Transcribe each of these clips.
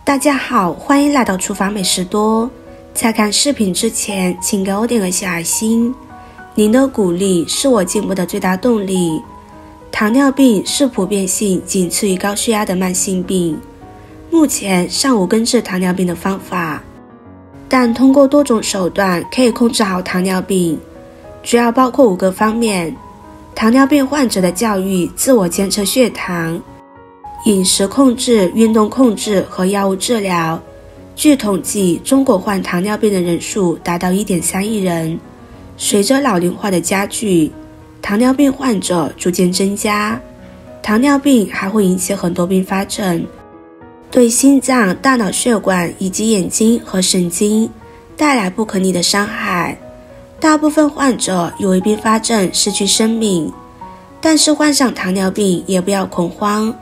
大家好，欢迎来到厨房美食多。在看视频之前，请给我点个小爱心，您的鼓励是我进步的最大动力。糖尿病是普遍性仅次于高血压的慢性病，目前尚无根治糖尿病的方法，但通过多种手段可以控制好糖尿病，主要包括5个方面：糖尿病患者的教育、自我监测血糖、饮食控制、运动控制和药物治疗。据统计，中国患糖尿病的人数达到 1.3 亿人。随着老龄化的加剧，糖尿病患者逐渐增加。糖尿病还会引起很多并发症，对心脏、大脑血管以及眼睛和神经带来不可逆的伤害。大部分患者有为并发症失去生命，但是患上糖尿病也不要恐慌，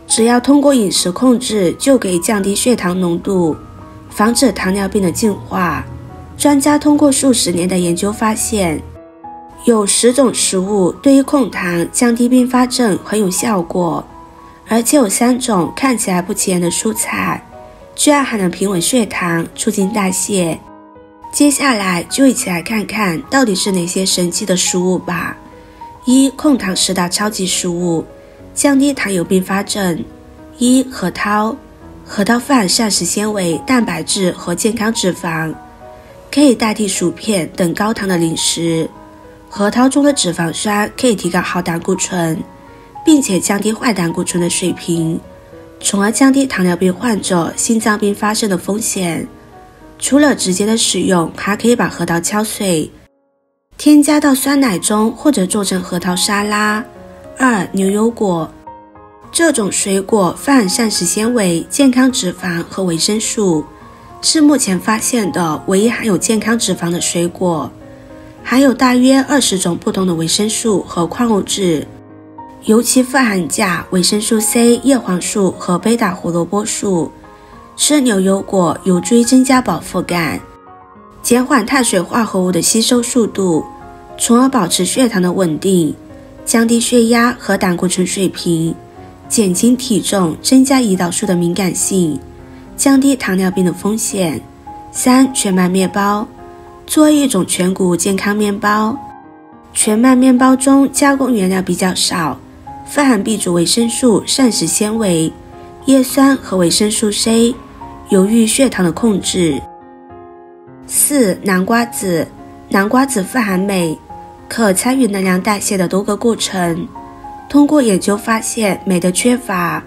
只要通过饮食控制就可以降低血糖浓度，防止糖尿病的进化。专家通过数十年的研究发现，有10种食物对于控糖、降低并发症很有效果，而且有3种看起来不起眼的蔬菜，居然还能平稳血糖、促进代谢。接下来就一起来看看到底是哪些神奇的食物吧。1. 控糖10大超级食物，降低糖友并发症。1. 核桃。核桃富含膳食纤维、蛋白质和健康脂肪，可以代替薯片等高糖的零食。核桃中的脂肪酸可以提高好胆固醇，并且降低坏胆固醇的水平，从而降低糖尿病患者心脏病发生的风险。除了直接的食用，还可以把核桃敲碎，添加到酸奶中或者做成核桃沙拉。2. 牛油果。这种水果富含膳食纤维、健康脂肪和维生素，是目前发现的唯一含有健康脂肪的水果，含有大约20种不同的维生素和矿物质，尤其富含钾、维生素 C、叶黄素和贝塔胡萝卜素。吃牛油果有助于增加饱腹感，减缓碳水化合物的吸收速度，从而保持血糖的稳定，降低血压和胆固醇水平，减轻体重，增加胰岛素的敏感性，降低糖尿病的风险。3. 全麦面包。作为一种全谷物健康面包，全麦面包中加工原料比较少，富含 B 族维生素、膳食纤维、叶酸和维生素 C， 有益于血糖的控制。4. 南瓜子。南瓜子富含镁，可参与能量代谢的多个过程。通过研究发现，镁的缺乏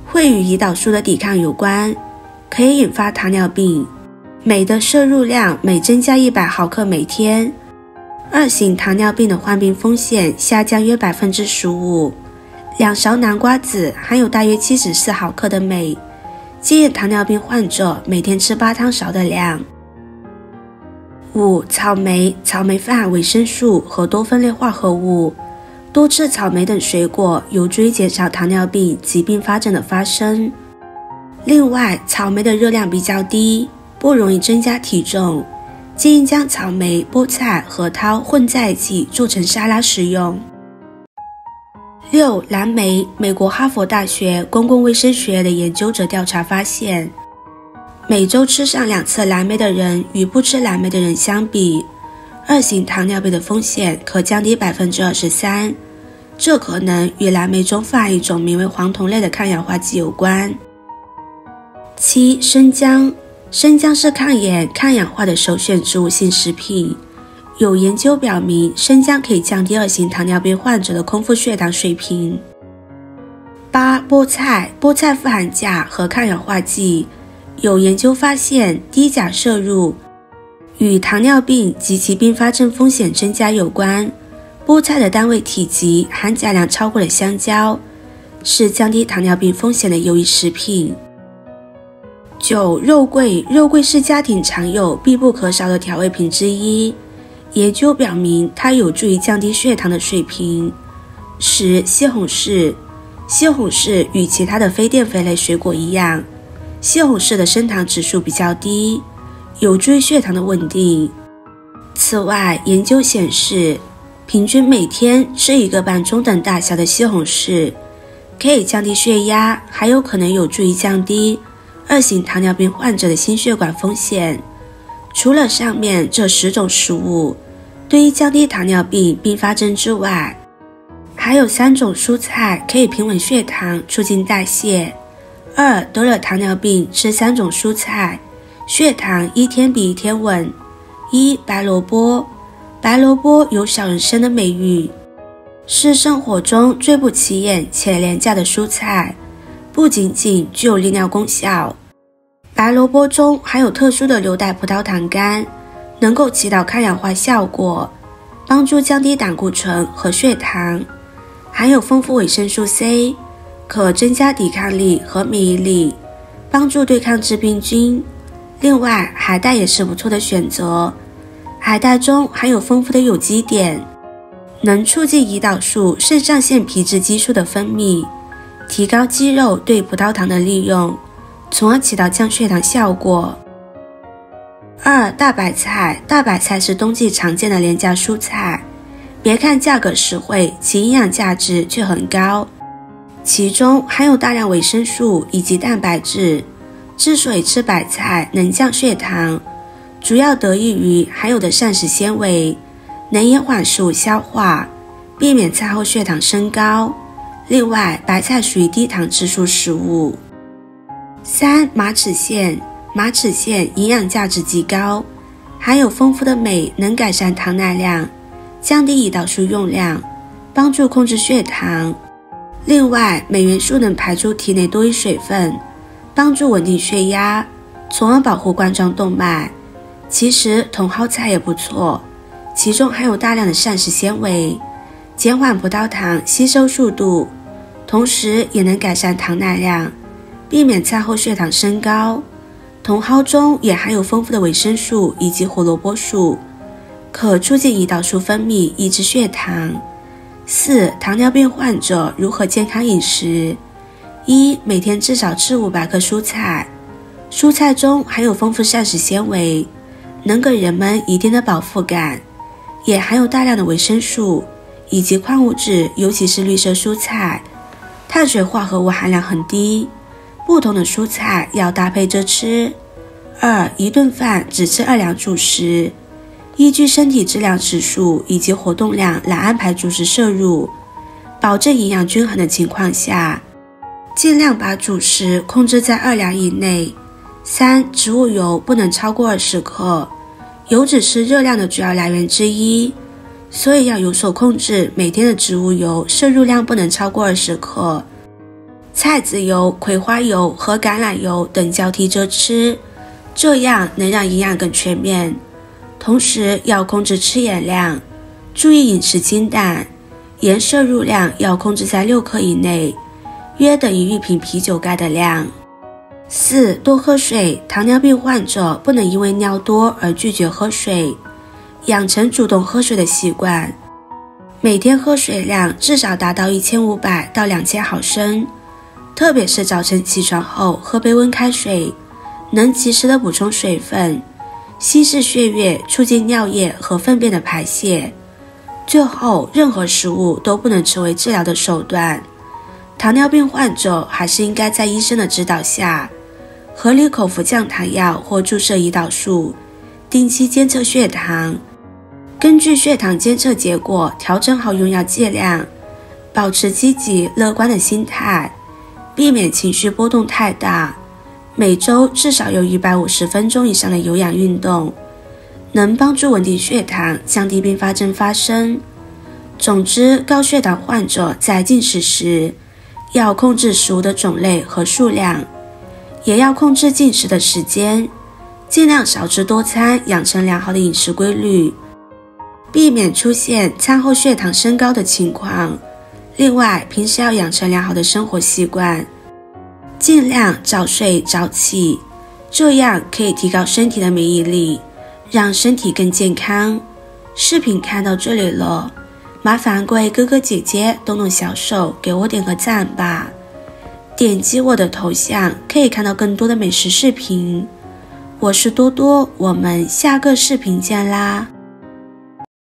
会与胰岛素的抵抗有关，可以引发糖尿病。镁的摄入量每增加100毫克每天，2型糖尿病的患病风险下降约 15%。2勺南瓜子含有大约74毫克的镁，建议糖尿病患者每天吃8汤勺的量。5. 草莓。草莓富含维生素和多酚类化合物，多吃草莓等水果有助于减少糖尿病及并发症的发生。另外，草莓的热量比较低，不容易增加体重，建议将草莓、菠菜、核桃混在一起做成沙拉食用。6. 蓝莓。美国哈佛大学公共卫生学的研究者调查发现，每周吃上2次蓝莓的人与不吃蓝莓的人相比，2型糖尿病的风险可降低 23%， 这可能与蓝莓中富含一种名为黄酮类的抗氧化剂有关。7. 生姜。生姜是抗炎、抗氧化的首选植物性食品，有研究表明，生姜可以降低2型糖尿病患者的空腹血糖水平。8. 菠菜。菠菜富含钾和抗氧化剂，有研究发现，低钾摄入与糖尿病及其并发症风险增加有关。菠菜的单位体积含钾量超过了香蕉，是降低糖尿病风险的优异食品。9. 肉桂。肉桂是家庭常有必不可少的调味品之一，研究表明它有助于降低血糖的水平。10. 西红柿。西红柿与其他的非淀粉类水果一样，西红柿的升糖指数比较低，有助于血糖的稳定。此外，研究显示，平均每天吃1个半中等大小的西红柿，可以降低血压，还有可能有助于降低2型糖尿病患者的心血管风险。除了上面这10种食物对于降低糖尿病并发症之外，还有3种蔬菜可以平稳血糖，促进代谢。2得了糖尿病吃3种蔬菜，血糖一天比一天稳。1白萝卜。白萝卜有小人参的美誉，是生活中最不起眼且廉价的蔬菜，不仅仅具有利尿功效，白萝卜中含有特殊的硫代葡萄糖苷，能够起到抗氧化效果，帮助降低胆固醇和血糖。含有丰富维生素 C， 可增加抵抗力和免疫力，帮助对抗致病菌。另外，海带也是不错的选择，海带中含有丰富的有机碘，能促进胰岛素、肾上腺皮质激素的分泌，提高肌肉对葡萄糖的利用，从而起到降血糖效果。2大白菜。大白菜是冬季常见的廉价蔬菜，别看价格实惠，其营养价值却很高，其中含有大量维生素以及蛋白质。之所以吃白菜能降血糖，主要得益于含有的膳食纤维，能延缓食物消化，避免餐后血糖升高。另外，白菜属于低糖质素食物。3马齿苋。马齿苋营养价值极高，含有丰富的镁，能改善糖耐量，降低胰岛素用量，帮助控制血糖。另外，镁元素能排出体内多余水分，帮助稳定血压，从而保护冠状动脉。其实茼蒿菜也不错，其中含有大量的膳食纤维，减缓葡萄糖吸收速度，同时也能改善糖耐量，避免餐后血糖升高。茼蒿中也含有丰富的维生素以及胡萝卜素，可促进胰岛素分泌，抑制血糖。4糖尿病患者如何健康饮食。1每天至少吃500克蔬菜，蔬菜中含有丰富膳食纤维，能给人们一定的饱腹感，也含有大量的维生素以及矿物质，尤其是绿色蔬菜，碳水化合物含量很低，不同的蔬菜要搭配着吃。2一顿饭只吃2两主食，依据身体质量指数以及活动量来安排主食摄入，保证营养均衡的情况下，尽量把主食控制在2两以内。3植物油不能超过20克，油脂是热量的主要来源之一，所以要有所控制，每天的植物油摄入量不能超过20克。菜籽油、葵花油和橄榄油等交替着吃，这样能让营养更全面。同时要控制吃盐量，注意饮食清淡，盐摄入量要控制在6克以内，约等于1瓶啤酒盖的量。4多喝水。糖尿病患者不能因为尿多而拒绝喝水，养成主动喝水的习惯，每天喝水量至少达到1500到2000毫升，特别是早晨起床后喝杯温开水，能及时的补充水分，稀释血液，促进尿液和粪便的排泄。最后，任何食物都不能成为治疗的手段，糖尿病患者还是应该在医生的指导下，合理口服降糖药或注射胰岛素，定期监测血糖，根据血糖监测结果调整好用药剂量，保持积极乐观的心态，避免情绪波动太大，每周至少有150分钟以上的有氧运动，能帮助稳定血糖，降低并发症发生。总之，高血糖患者在进食时要控制食物的种类和数量，也要控制进食的时间，尽量少吃多餐，养成良好的饮食规律，避免出现餐后血糖升高的情况。另外，平时要养成良好的生活习惯，尽量早睡早起，这样可以提高身体的免疫力，让身体更健康。视频看到这里了，麻烦各位哥哥姐姐动动小手给我点个赞吧，点击我的头像可以看到更多的美食视频。我是多多，我们下个视频见啦。